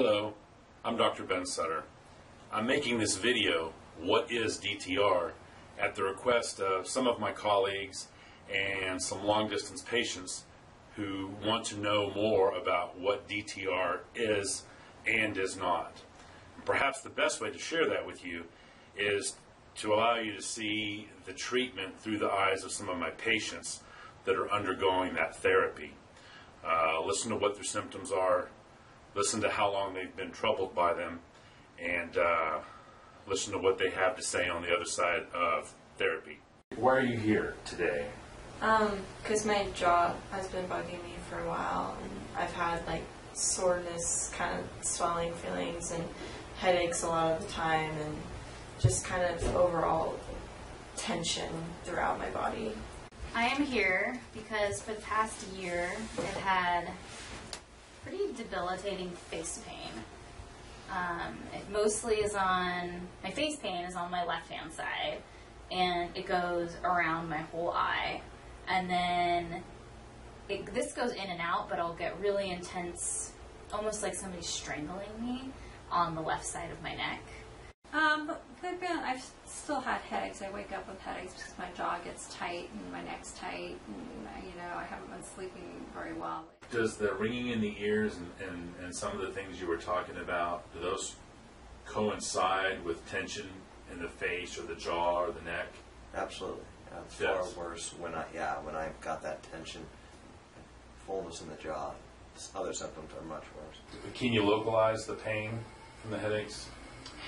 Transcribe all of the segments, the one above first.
Hello, I'm Dr. Ben Sutter. I'm making this video, What is DTR?, at the request of some of my colleagues and some long-distance patients who want to know more about what DTR is and is not. Perhaps the best way to share that with you is to allow you to see the treatment through the eyes of some of my patients that are undergoing that therapy. Listen to what their symptoms are, listen to how long they've been troubled by them, and listen to what they have to say on the other side of therapy. Why are you here today? Because my jaw has been bugging me for a while, and I've had like soreness, kind of swelling feelings, and headaches a lot of the time, and just kind of overall tension throughout my body. I am here because for the past year I've had pretty debilitating face pain. It mostly is my face pain is on my left-hand side, and it goes around my whole eye. And then this goes in and out, but I'll get really intense, almost like somebody's strangling me on the left side of my neck. I've still had headaches. I wake up with headaches because my jaw gets tight and my neck's tight, and I haven't been sleeping very well. Does the ringing in the ears and some of the things you were talking about, do those coincide with tension in the face or the jaw or the neck? Absolutely. It's far worse when I've got that tension, fullness in the jaw. Other symptoms are much worse. Can you localize the pain from the headaches?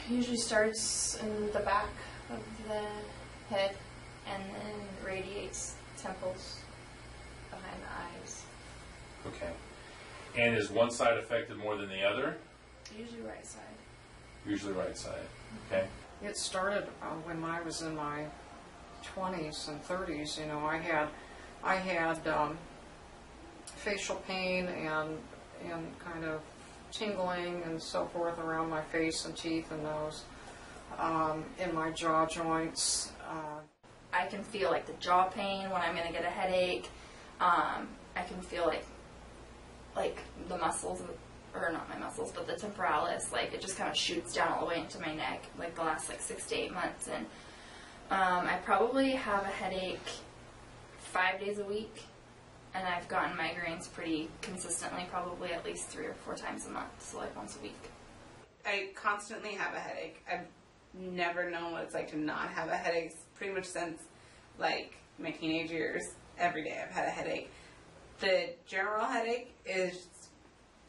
It usually starts in the back of the head and then radiates temples behind the eyes. Okay. And is one side affected more than the other? Usually right side. Usually right side. Okay. It started when I was in my 20s and 30s. I had facial pain and kind of tingling and so forth around my face and teeth and nose, in my jaw joints. I can feel like the jaw pain when I'm going to get a headache. I can feel like the muscles, or not my muscles, but the temporalis, like it just kind of shoots down all the way into my neck, like the last 6 to 8 months. And I probably have a headache 5 days a week. And I've gotten migraines pretty consistently, probably at least 3 or 4 times a month, so like once a week. I constantly have a headache. I've never known what it's like to not have a headache. Pretty much since like my teenage years, every day I've had a headache. The general headache is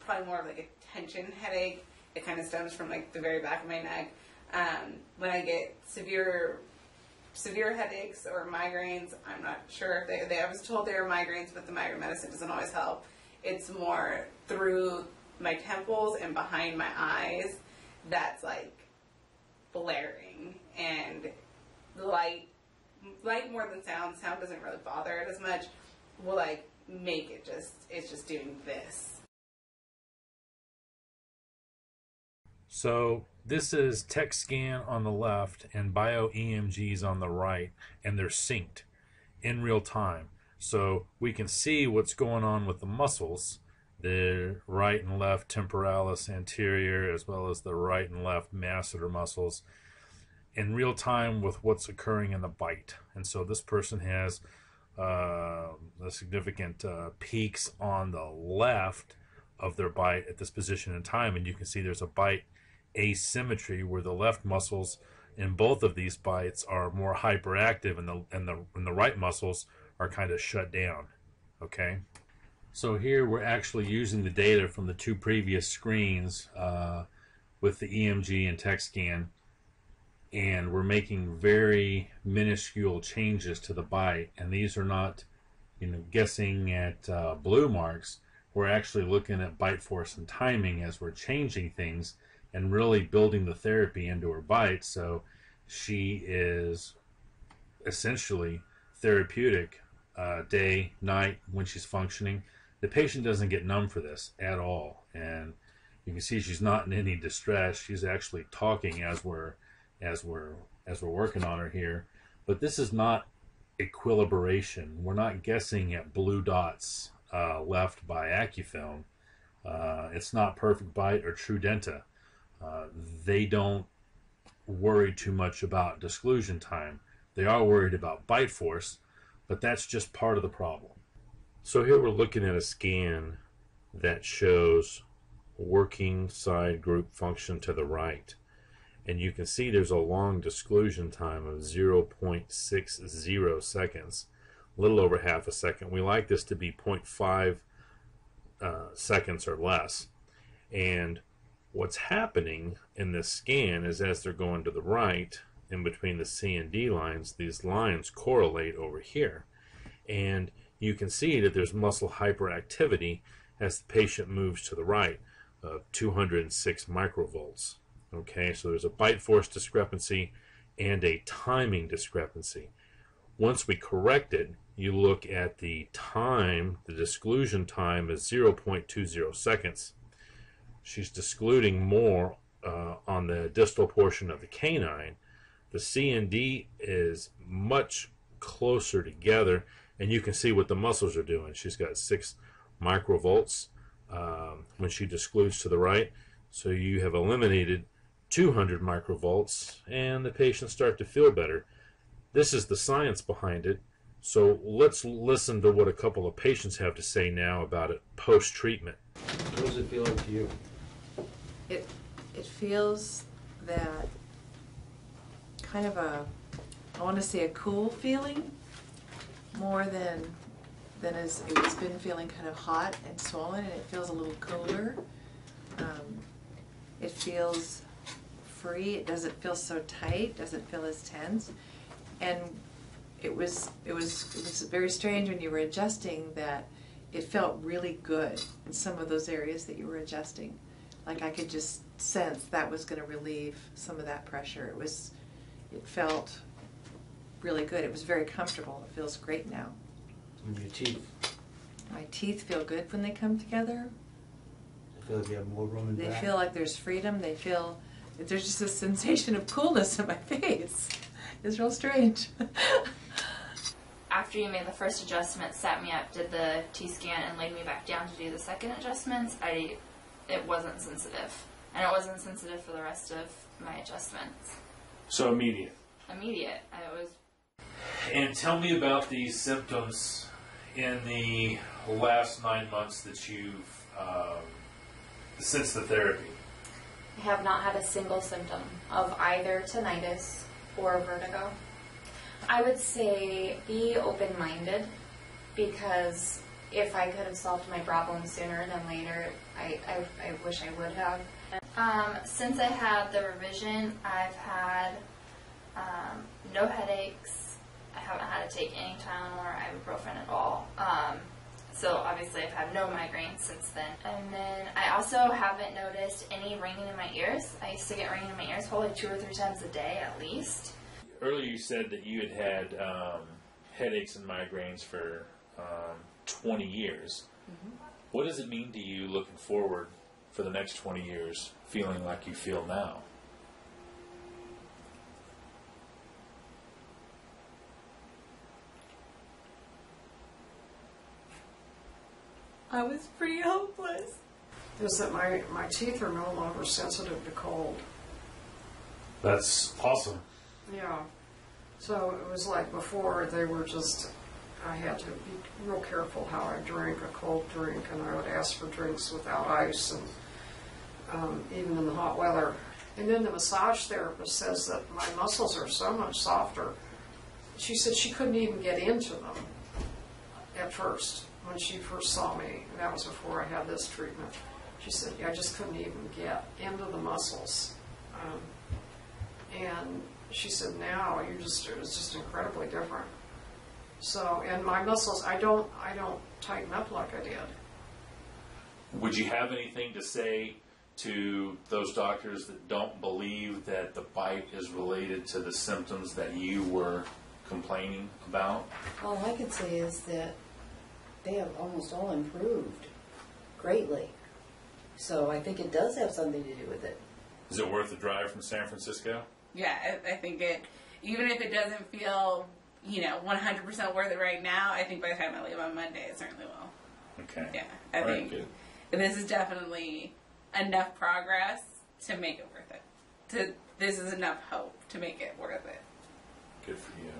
probably more of like a tension headache. It kind of stems from like the very back of my neck. When I get severe headaches or migraines, I'm not sure if I was told they were migraines, but the migraine medicine doesn't always help. It's more through my temples and behind my eyes that's like blaring, and light more than sound doesn't really bother it as much, will like make it it's just doing this. So this is TET scan on the left and bio-EMGs on the right, and they're synced in real time. So we can see what's going on with the muscles, the right and left temporalis anterior, as well as the right and left masseter muscles, in real time with what's occurring in the bite. And so this person has the significant peaks on the left of their bite at this position in time, and you can see there's a bite asymmetry where the left muscles in both of these bites are more hyperactive, and the right muscles are kind of shut down. Okay, so here we're actually using the data from the 2 previous screens with the EMG and TET scan, and we're making very minuscule changes to the bite, and these are not guessing at blue marks. We're actually looking at bite force and timing as we're changing things and really building the therapy into her bite. So she is essentially therapeutic day, night, when she's functioning. The patient doesn't get numb for this at all, and you can see she's not in any distress. She's actually talking as we're working on her here. But this is not equilibration. We're not guessing at blue dots left by Acufilm. It's not Perfect Bite or Trudenta. They don't worry too much about disclusion time. They are worried about bite force, but that's just part of the problem. So here we're looking at a scan that shows working side group function to the right. And you can see there's a long disclusion time of 0.60 seconds, a little over half a second. We like this to be 0.5 seconds or less. And what's happening in this scan is as they're going to the right, in between the C and D lines, these lines correlate over here. And you can see that there's muscle hyperactivity as the patient moves to the right of 206 microvolts. Okay, so there's a bite force discrepancy and a timing discrepancy. Once we correct it, you look at the time, the disclusion time is 0.20 seconds. She's discluding more on the distal portion of the canine. The C and D is much closer together, and you can see what the muscles are doing. She's got 6 microvolts when she discludes to the right. So you have eliminated 200 microvolts, and the patients start to feel better. This is the science behind it. So let's listen to what a couple of patients have to say now about it post-treatment. What does it feel like to you? It feels that kind of a, I want to say a cool feeling more than as it's been feeling kind of hot and swollen, and it feels a little cooler. It feels free. It doesn't feel so tight. Doesn't feel as tense. And it was very strange when you were adjusting that it felt really good in some of those areas that you were adjusting. Like I could just sense that was going to relieve some of that pressure. It felt really good. It was very comfortable. It feels great now. And your teeth? My teeth feel good when they come together. I feel like you have more room in They back. feel like there's freedom. They feel, there's just a sensation of coolness in my face. It's real strange. After you made the first adjustment, sat me up, did the T-scan, and laid me back down to do the second adjustments, it wasn't sensitive. And it wasn't sensitive for the rest of my adjustments. So immediate. Immediate. I was. And tell me about these symptoms in the last 9 months that you've, since the therapy. I have not had a single symptom of either tinnitus or vertigo. I would say be open-minded, because if I could have solved my problem sooner than later, I wish I would have. Since I had the revision, I've had no headaches. I haven't had to take any Tylenol or ibuprofen at all. So obviously I've had no migraines since then. And then I also haven't noticed any ringing in my ears. I used to get ringing in my ears probably 2 or 3 times a day at least. Earlier you said that you had headaches and migraines for 20 years. Mm-hmm. What does it mean to you looking forward for the next 20 years, feeling like you feel now? I was pretty hopeless. Is that my teeth are no longer sensitive to cold. That's awesome. Yeah. So it was like before, they were just, I had to be real careful how I drank a cold drink, and I would ask for drinks without ice, and even in the hot weather. And then the massage therapist says that my muscles are so much softer. She said she couldn't even get into them at first, when she first saw me. And that was before I had this treatment. She said, I just couldn't even get into the muscles. And she said, now it was just incredibly different. So, and my muscles, I don't tighten up like I did. Would you have anything to say to those doctors that don't believe that the bite is related to the symptoms that you were complaining about? All I could say is that they have almost all improved greatly. So I think it does have something to do with it. Is it worth the drive from San Francisco? Yeah, I think it, even if it doesn't feel, 100% worth it right now, I think by the time I leave on Monday, it certainly will. Okay. Yeah, I All right, think good. this is definitely enough progress to make it worth it. This is enough hope to make it worth it. Good for you.